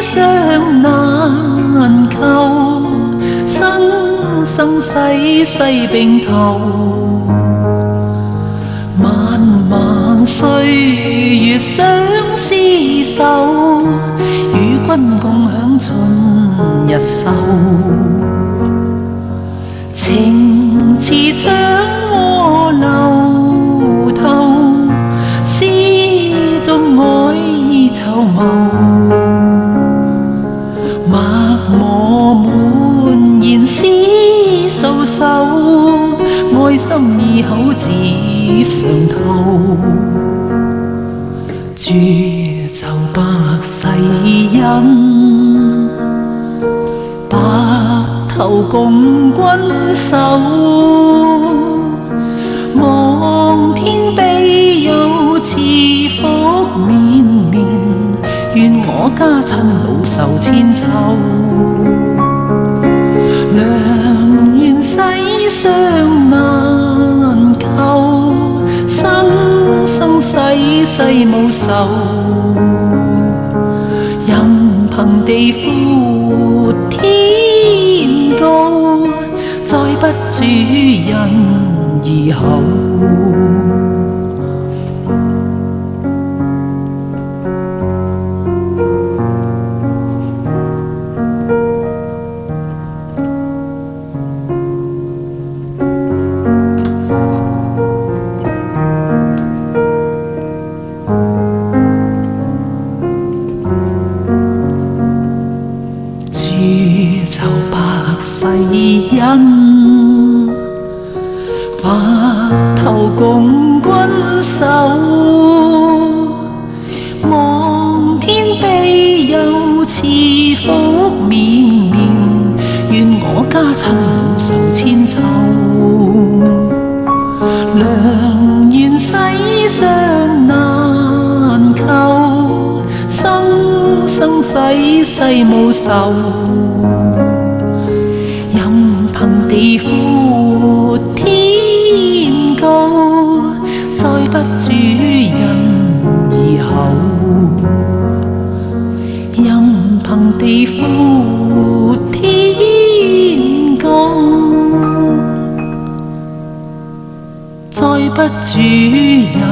相難求，生生世世並頭。漫漫歲月相廝守，與君共享春日秀。情似長河流透，詩中愛意稠茂。墨磨滿言詩訴手，愛心意口指上透。鑄就百世恩，白頭共君守。望天庇佑，賜福綿綿，願我家親老壽千秋。良緣世上難求，生生世世無愁。任憑地闊天高，再不主人兒後。鑄就百世恩，白頭共君守。望天庇佑，賜福綿綿，願我家親老壽千秋。良緣世上難求，生生世世無愁。任憑地闊天高，再不主人兒後。任憑地闊天高，再不主人